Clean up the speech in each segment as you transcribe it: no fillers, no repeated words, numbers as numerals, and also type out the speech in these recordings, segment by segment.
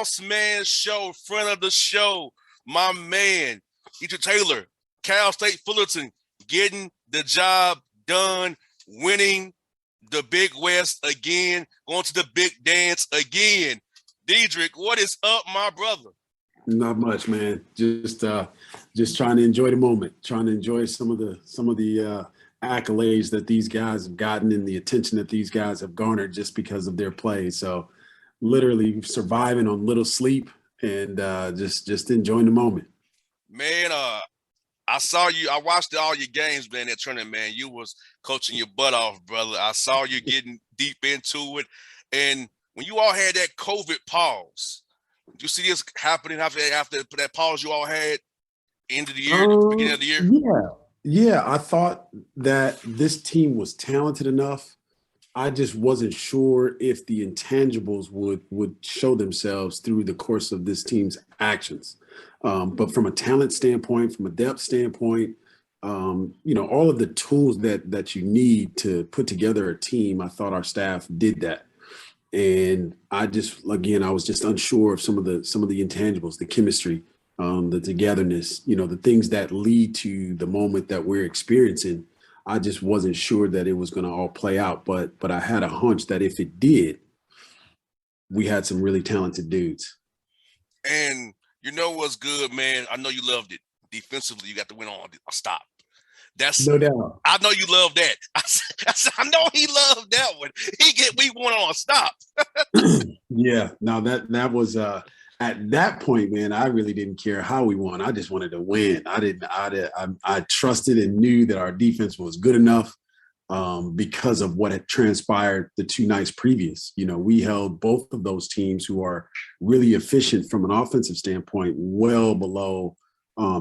Bossman Show, friend of the show, my man, Dedrique Taylor, Cal State Fullerton, getting the job done, winning the Big West again, going to the big dance again. Dedrique, what is up, my brother? Not much, man. Just trying to enjoy the moment, trying to enjoy some of the accolades that these guys have gotten and the attention that these guys have garnered just because of their play. So, literally surviving on little sleep and just enjoying the moment. Man, I saw you. I watched all your games, man. That tournament, man. You was coaching your butt off, brother. I saw you getting deep into it, and when you all had that COVID pause. Do you see this happening after that pause you all had end of the year, beginning of the year? Yeah. I thought that this team was talented enough. I just wasn't sure if the intangibles would show themselves through the course of this team's actions. But from a talent standpoint, from a depth standpoint, all of the tools that you need to put together a team, I thought our staff did that. And I was just unsure of some of the intangibles, the chemistry, the togetherness, the things that lead to the moment that we're experiencing. I just wasn't sure that it was going to all play out, but I had a hunch that if it did, we had some really talented dudes. And you know what's good, man? I know you loved it. Defensively, you got to win on a stop. That's no doubt. I know you love that. I know he loved that one. We won on a stop. Yeah. No, that was at that point, man. I really didn't care how we won. I just wanted to win. I trusted and knew that our defense was good enough because of what had transpired the two nights previous. We held both of those teams who are really efficient from an offensive standpoint, well below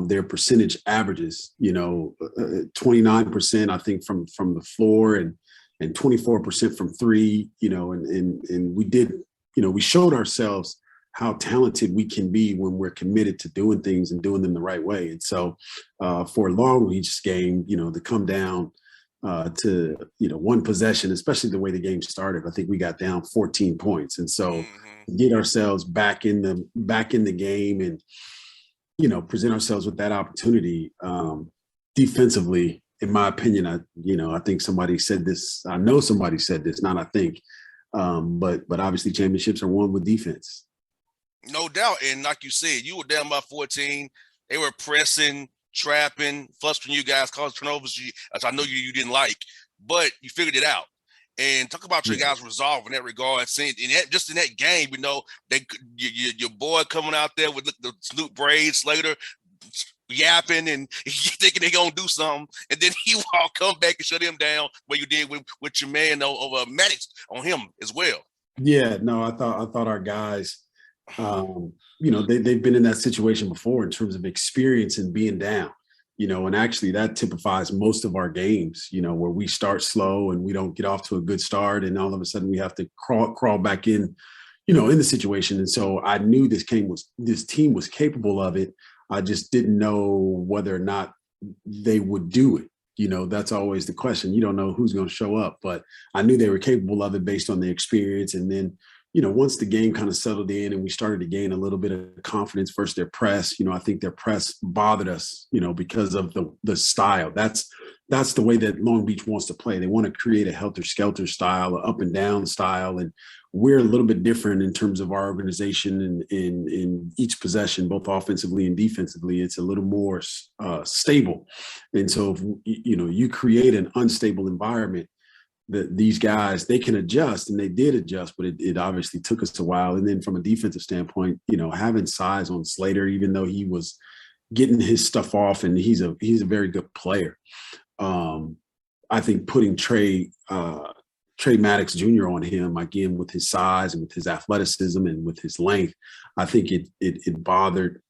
their percentage averages, 29%, I think, from the floor and 24% from three, and we did, we showed ourselves how talented we can be when we're committed to doing things and doing them the right way. And so for a long reach game, to come down to, one possession, especially the way the game started, I think we got down 14 points. And so get ourselves back in the game and, present ourselves with that opportunity defensively. In my opinion, I think somebody said this. I know somebody said this, not I think, but obviously championships are won with defense. No doubt, and like you said, you were down by 14. They were pressing, trapping, frustrating you guys, causing turnovers. As I know you didn't like, but you figured it out. And talk about your guys' resolve in that regard. Seeing just in that game, your boy coming out there with the Snoop braids, Slater yapping and thinking they're gonna do something, and then he all come back and shut him down where you did with your man over Maddox on him as well. Yeah, no, I thought our guys, they've been in that situation before in terms of experience and being down. And actually that typifies most of our games, where we start slow and we don't get off to a good start. And all of a sudden we have to crawl back in, in the situation. And so I knew this team was capable of it. I just didn't know whether or not they would do it. That's always the question. You don't know who's going to show up, but I knew they were capable of it based on the experience. And then, once the game kind of settled in and we started to gain a little bit of confidence versus their press, I think their press bothered us, because of the style. That's the way that Long Beach wants to play. They want to create a helter-skelter style, an up and down style. And we're a little bit different in terms of our organization and in each possession, both offensively and defensively. It's a little more stable. And so, if, you create an unstable environment, these guys, they can adjust, and they did adjust, but it obviously took us a while. And then from a defensive standpoint, having size on Slater, even though he was getting his stuff off and he's a very good player. I think putting Trey Maddox Jr. on him, again, with his size and with his athleticism and with his length, I think it bothered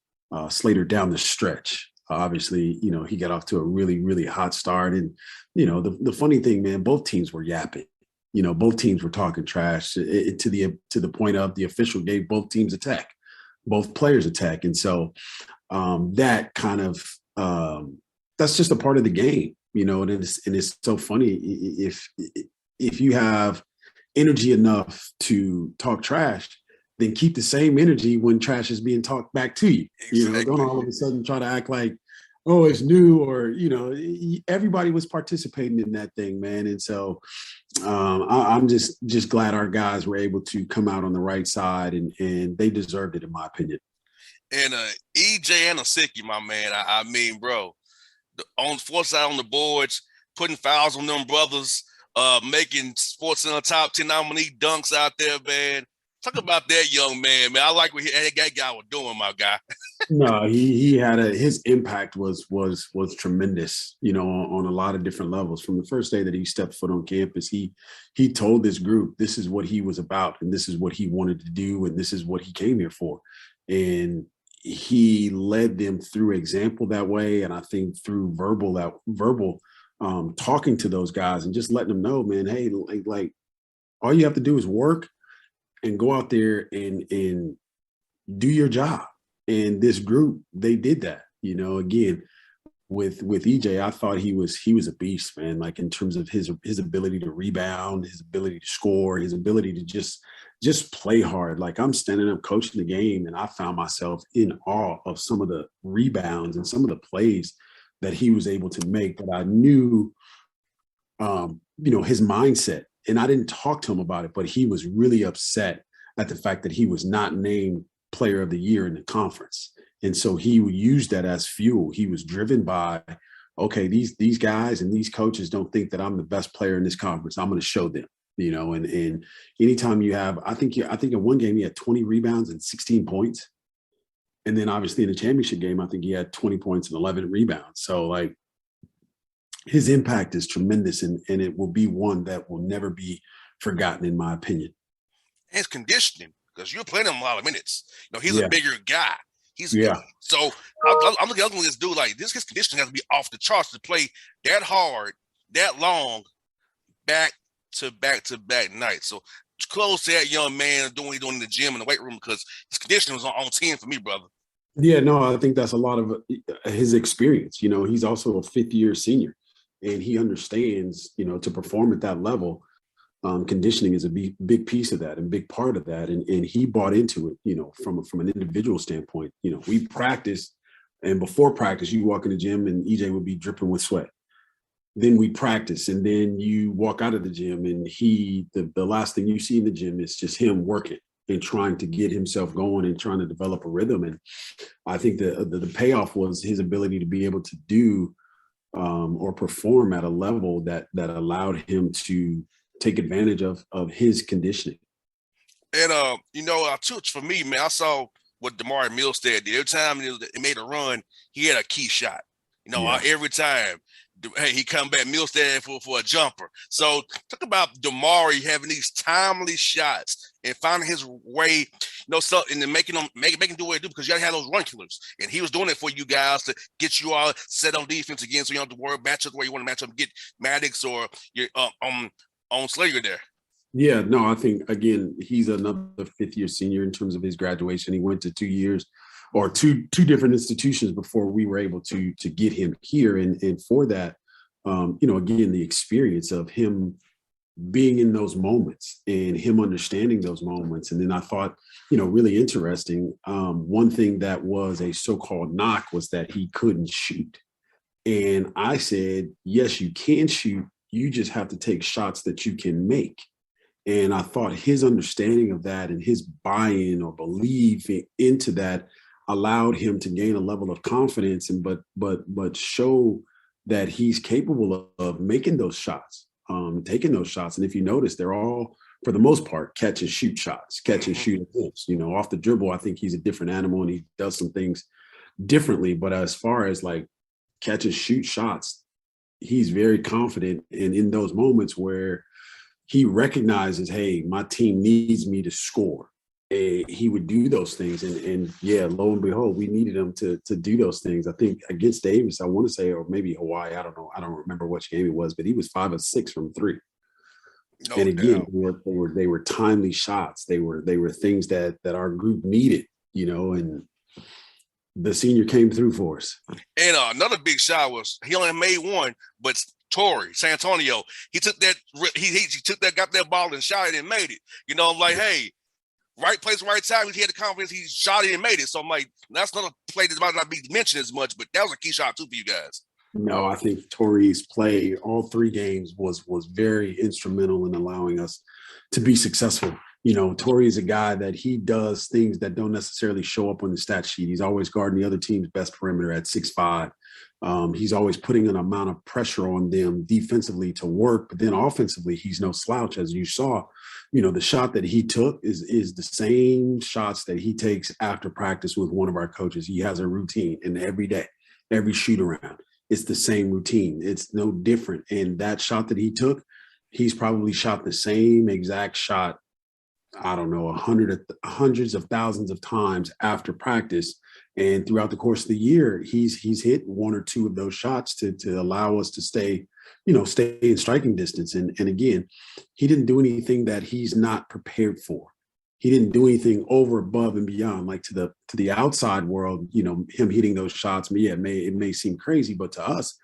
Slater down the stretch. Obviously, he got off to a really, really hot start. And, the funny thing, man, both teams were yapping. Both teams were talking trash to the point of the official gave both teams attack, both players attack. And so that kind of that's just a part of the game, and it's so funny if you have energy enough to talk trash, then keep the same energy when trash is being talked back to you. Don't Exactly. all of a sudden try to act like, oh, it's new, or everybody was participating in that thing, man. And so I'm just glad our guys were able to come out on the right side, and they deserved it, in my opinion. And EJ and Asiki, my man. I mean, bro, on fourth side on the boards, putting fouls on them brothers, making sports in the top 10 nominee dunks out there, man. Talk about that young man, man. I like what that guy was doing, my guy. No, he had his impact was tremendous, on a lot of different levels. From the first day that he stepped foot on campus, he told this group this is what he was about, and this is what he wanted to do, and this is what he came here for. And he led them through example that way, and I think through verbal talking to those guys and just letting them know, man, hey, like all you have to do is work and go out there and do your job. And this group, they did that. Again, with EJ, I thought he was a beast, man. Like in terms of his ability to rebound, his ability to score, his ability to just play hard. Like I'm standing up coaching the game, and I found myself in awe of some of the rebounds and some of the plays that he was able to make. That I knew, his mindset. And I didn't talk to him about it, but he was really upset at the fact that he was not named player of the year in the conference. And so he would use that as fuel. He was driven by, okay, these guys and these coaches don't think that I'm the best player in this conference. I'm going to show them, and anytime you have, I think in one game he had 20 rebounds and 16 points. And then obviously in the championship game, I think he had 20 points and 11 rebounds. So like his impact is tremendous, and it will be one that will never be forgotten, in my opinion. His conditioning, because you're playing him a lot of minutes. He's Yeah. a bigger guy. Yeah. So I'm looking at this dude like this. His conditioning has to be off the charts to play that hard, that long, back to back nights. So close to that young man doing what he's doing in the gym and the weight room, because his conditioning was on 10 for me, brother. Yeah, no, I think that's a lot of his experience. He's also a fifth-year senior, and he understands, to perform at that level, conditioning is a big piece of that and big part of that. And he bought into it, from an individual standpoint. We practiced, and before practice, you walk in the gym and EJ would be dripping with sweat. Then we practice, and then you walk out of the gym, and the last thing you see in the gym is just him working and trying to get himself going and trying to develop a rhythm. And I think the payoff was his ability to be able to do or perform at a level that allowed him to take advantage of his conditioning. And for me, man, I saw what DeMar Milstead did. Every time he made a run, he had a key shot. Every time. Hey, he come back Milstead for a jumper. So talk about DeMar having these timely shots and finding his way, and then making do what they do, because you gotta have those run killers. And he was doing it for you guys to get you all set on defense again, so you don't have to worry about matchups where you want to match up and get Maddox or your on Slayer there. Yeah, no, I think again he's another fifth-year senior in terms of his graduation. He went to 2 years or two different institutions before we were able to get him here. And for that, again, the experience of him being in those moments and him understanding those moments. And then I thought, really interesting. One thing that was a so-called knock was that he couldn't shoot. And I said, yes, you can shoot. You just have to take shots that you can make. And I thought his understanding of that and his buy-in or belief into that allowed him to gain a level of confidence but show that he's capable of making those shots, taking those shots. And if you notice, they're all, for the most part, catch and shoot shots, catch and shoot attempts. Off the dribble, I think he's a different animal and he does some things differently. But as far as like catch and shoot shots, he's very confident. And in those moments where he recognizes, hey, my team needs me to score, he would do those things. And yeah, lo and behold, we needed him to do those things. I think against Davis, I want to say, or maybe Hawaii, I don't know. I don't remember which game it was, but he was 5 of 6 from 3. No and again, they were timely shots. They were things that our group needed, and the senior came through for us. And another big shot was, he only made one, but Torrey, San Antonio, he took that, got that ball and shot it and made it. I'm like, hey, right place, right time. He had the confidence. He shot it and made it. So I'm like, that's another play that might not be mentioned as much, but that was a key shot too for you guys. No, I think Torrey's play all 3 games was very instrumental in allowing us to be successful. You know, Torrey is a guy that he does things that don't necessarily show up on the stat sheet. He's always guarding the other team's best perimeter at 6'5". He's always putting an amount of pressure on them defensively to work, but then offensively, he's no slouch, as you saw. You know, the shot that he took is the same shots that he takes after practice with one of our coaches. He has a routine, and every day, every shoot around, it's the same routine. It's no different. And that shot that he took, he's probably shot the same exact shot, I don't know, hundreds of thousands of times after practice. And throughout the course of the year, he's hit 1 or 2 of those shots to allow us to stay in striking distance. And again, he didn't do anything that he's not prepared for. He didn't do anything over, above, and beyond. Like to the outside world, you know, him hitting those shots, it may seem crazy, but to us,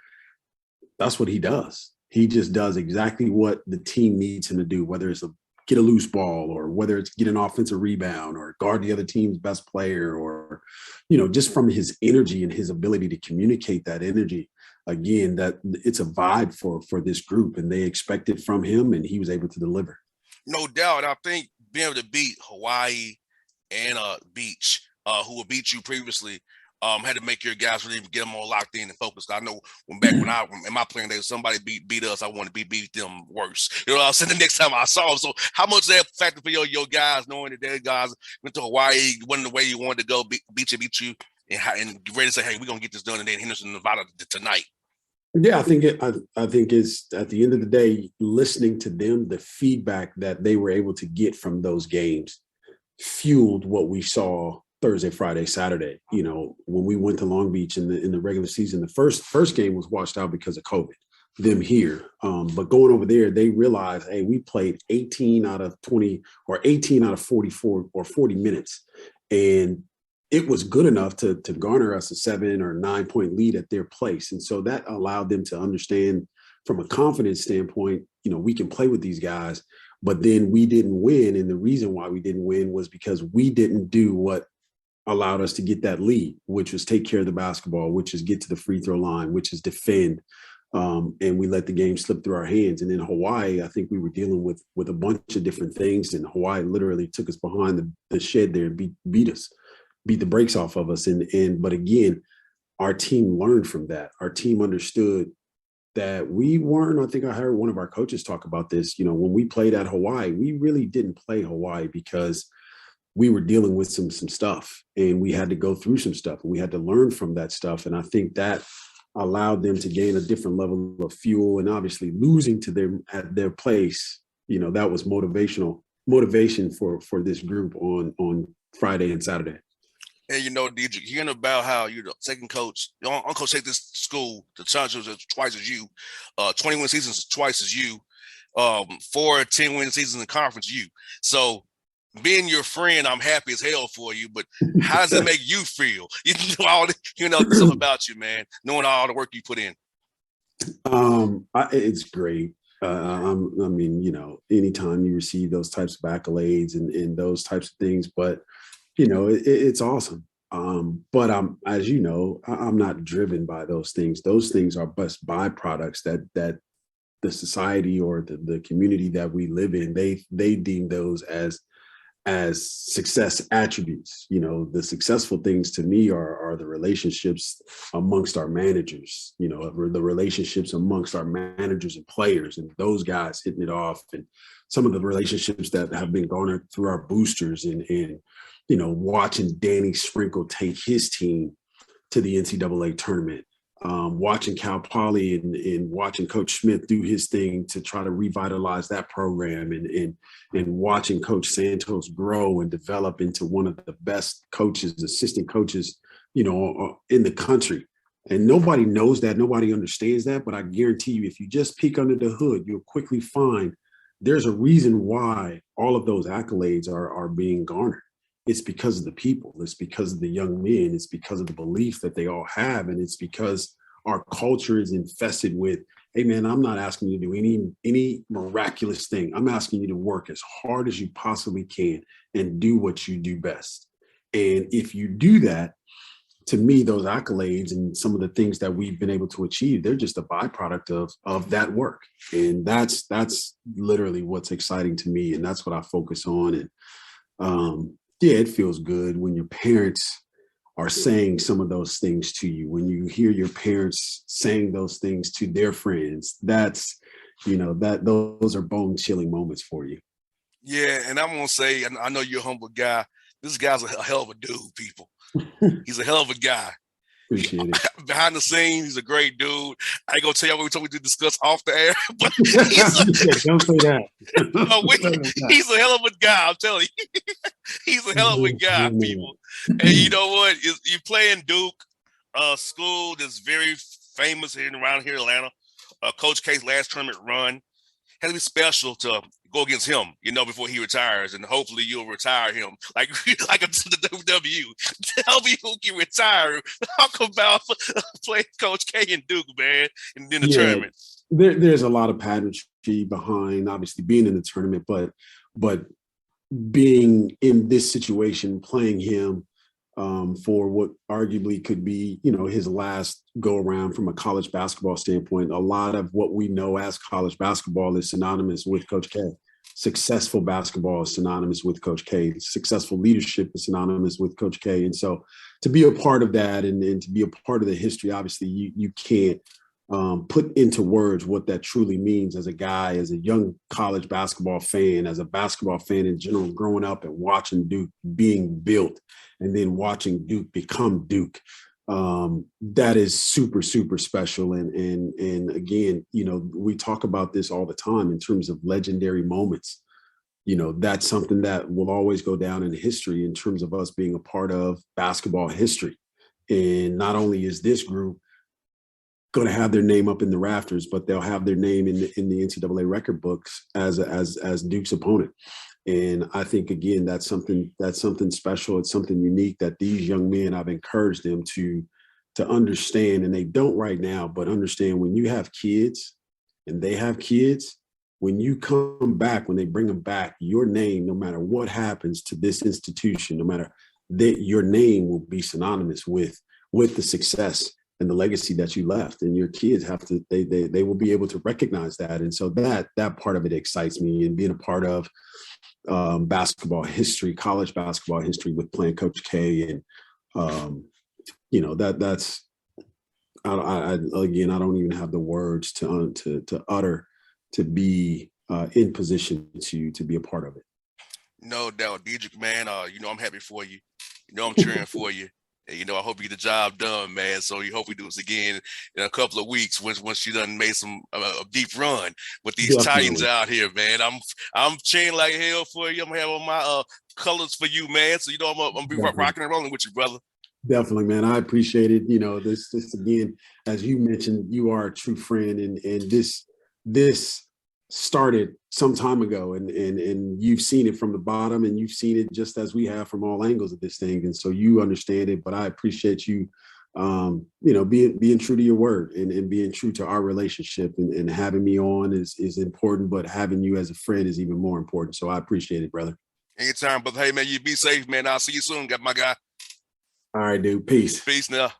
that's what he does. He just does exactly what the team needs him to do, whether it's get a loose ball, or whether it's get an offensive rebound, or guard the other team's best player, or, you know, just from his energy and his ability to communicate that energy. Again, that it's a vibe for this group, and they expect it from him, and he was able to deliver. No doubt. I think being able to beat Hawaii and Beach, who will beat you previously, had to make your guys really get them all locked in and focused. I know when in my playing days, somebody beat us, I wanted to beat them worse. You know what I'm saying? The next time I saw them. So how much that factor for your guys, knowing that their guys went to Hawaii, went the way you wanted to go, beat you, and ready to say, hey, we're gonna get this done, and then Henderson, Nevada tonight. Yeah, I think it's at the end of the day, listening to them, the feedback that they were able to get from those games fueled what we saw Thursday, Friday, Saturday. You know, when we went to Long Beach in the regular season, the first game was washed out because of COVID, them here. But going over there, they realized, hey, we played 18 out of 20 or 18 out of 44 or 40 minutes. And it was good enough to garner us a 7 or 9 point lead at their place. And so that allowed them to understand from a confidence standpoint, you know, we can play with these guys, but then we didn't win. And the reason why we didn't win was because we didn't do what allowed us to get that lead, which was take care of the basketball, which is get to the free throw line, which is defend. And we let the game slip through our hands. And in Hawaii, I think we were dealing with a bunch of different things. And Hawaii literally took us behind the shed there and beat us. Beat the brakes off of us. But again, our team learned from that. Our team understood that we weren't, I think I heard one of our coaches talk about this, you know, when we played at Hawaii, we really didn't play Hawaii because we were dealing with some stuff, and we had to go through some stuff, and we had to learn from that stuff. And I think that allowed them to gain a different level of fuel, and obviously losing to them at their place, you know, that was motivation for this group on Friday and Saturday. And, you know, Dedrique, hearing about how you're the second coach, your uncle take this school to championships twice as you, 20-win seasons twice as you, 4 10-win seasons in conference you. So being your friend, I'm happy as hell for you, but how does it make you feel? You know stuff about you, man, knowing all the work you put in. It's great. I mean, you know, anytime you receive those types of accolades and those types of things, but you know, it's awesome. But as you know, I'm not driven by those things. Those things are best byproducts that the society or the community that we live in, they deem those as success attributes. You know, the successful things to me are the relationships amongst our managers, you know, the relationships amongst our managers and players, and those guys hitting it off, and some of the relationships that have been garnered through our boosters, and you know, watching Danny Sprinkle take his team to the NCAA tournament, watching Cal Poly and watching Coach Smith do his thing to try to revitalize that program, and watching Coach Santos grow and develop into one of the best coaches, assistant coaches, you know, in the country. And nobody knows that, nobody understands that, but I guarantee you, if you just peek under the hood, you'll quickly find there's a reason why all of those accolades are being garnered. It's because of the people. It's because of the young men. It's because of the belief that they all have. And it's because our culture is infested with hey man, I'm not asking you to do any miraculous thing. I'm asking you to work as hard as you possibly can and do what you do best. And if you do that, to me, those accolades and some of the things that we've been able to achieve, they're just a byproduct of that work. And that's literally what's exciting to me. And that's what I focus on. And yeah, it feels good when your parents are saying some of those things to you, when you hear your parents saying those things to their friends. That's, that those are bone chilling moments for you. Yeah, and I'm gonna say, and I know you're a humble guy. This guy's a hell of a dude, people. He's a hell of a guy. Appreciate it. Behind the scenes, he's a great dude. I ain't gonna tell you what we told me to discuss off the air, but Don't say that. He's a hell of a guy. I'm telling you, he's a hell of a guy, people. And you know what? You're playing Duke, school that's very famous around here in Atlanta. Coach K's last tournament run has to be special to go against him, before he retires, and hopefully you'll retire him like the WWE. Tell me who can retire. Talk about playing Coach K and Duke, man, and then the tournament. There's a lot of pageantry behind obviously being in the tournament, but being in this situation, playing him for what arguably could be, his last go around from a college basketball standpoint. A lot of what we know as college basketball is synonymous with Coach K. Successful basketball is synonymous with Coach K. Successful leadership is synonymous with Coach K. And so to be a part of that and to be a part of the history, obviously you can't put into words what that truly means as a guy, as a young college basketball fan, as a basketball fan in general, growing up and watching Duke being built and then watching Duke become Duke. That is super, super special. And again, we talk about this all the time in terms of legendary moments. That's something that will always go down in history in terms of us being a part of basketball history. And not only is this group going to have their name up in the rafters, but they'll have their name in the NCAA record books as Duke's opponent. And I think, again, that's something special. It's something unique that these young men, I've encouraged them to understand, and they don't right now, but understand when you have kids and they have kids, when you come back, when they bring them back, your name, no matter what happens to this institution, no matter that, your name will be synonymous with the success and the legacy that you left. And your kids have to, they will be able to recognize that. And so that part of it excites me, and being a part of basketball history, college basketball history with playing Coach K. And, that's, again, I don't even have the words to utter, to be in position to be a part of it. No doubt, Dedrique, man. I'm happy for you. I'm cheering for you. And, I hope you get the job done, man. So you hope we do this again in a couple of weeks once you done made some a deep run with these Titans out here, man. I'm cheering like hell for you. I'm gonna have on my colors for you, man. So I'm gonna be rocking and rolling with you, brother. Definitely, man. I appreciate it. This again, as you mentioned, you are a true friend, and this started some time ago, and you've seen it from the bottom, and you've seen it just as we have from all angles of this thing, and so you understand it. But I appreciate you, being true to your word and being true to our relationship, and having me on is important, but having you as a friend is even more important. So I appreciate it, brother. Anytime, brother. Hey, man, you be safe, man. I'll see you soon. Got my guy. All right, dude. Peace. Peace now.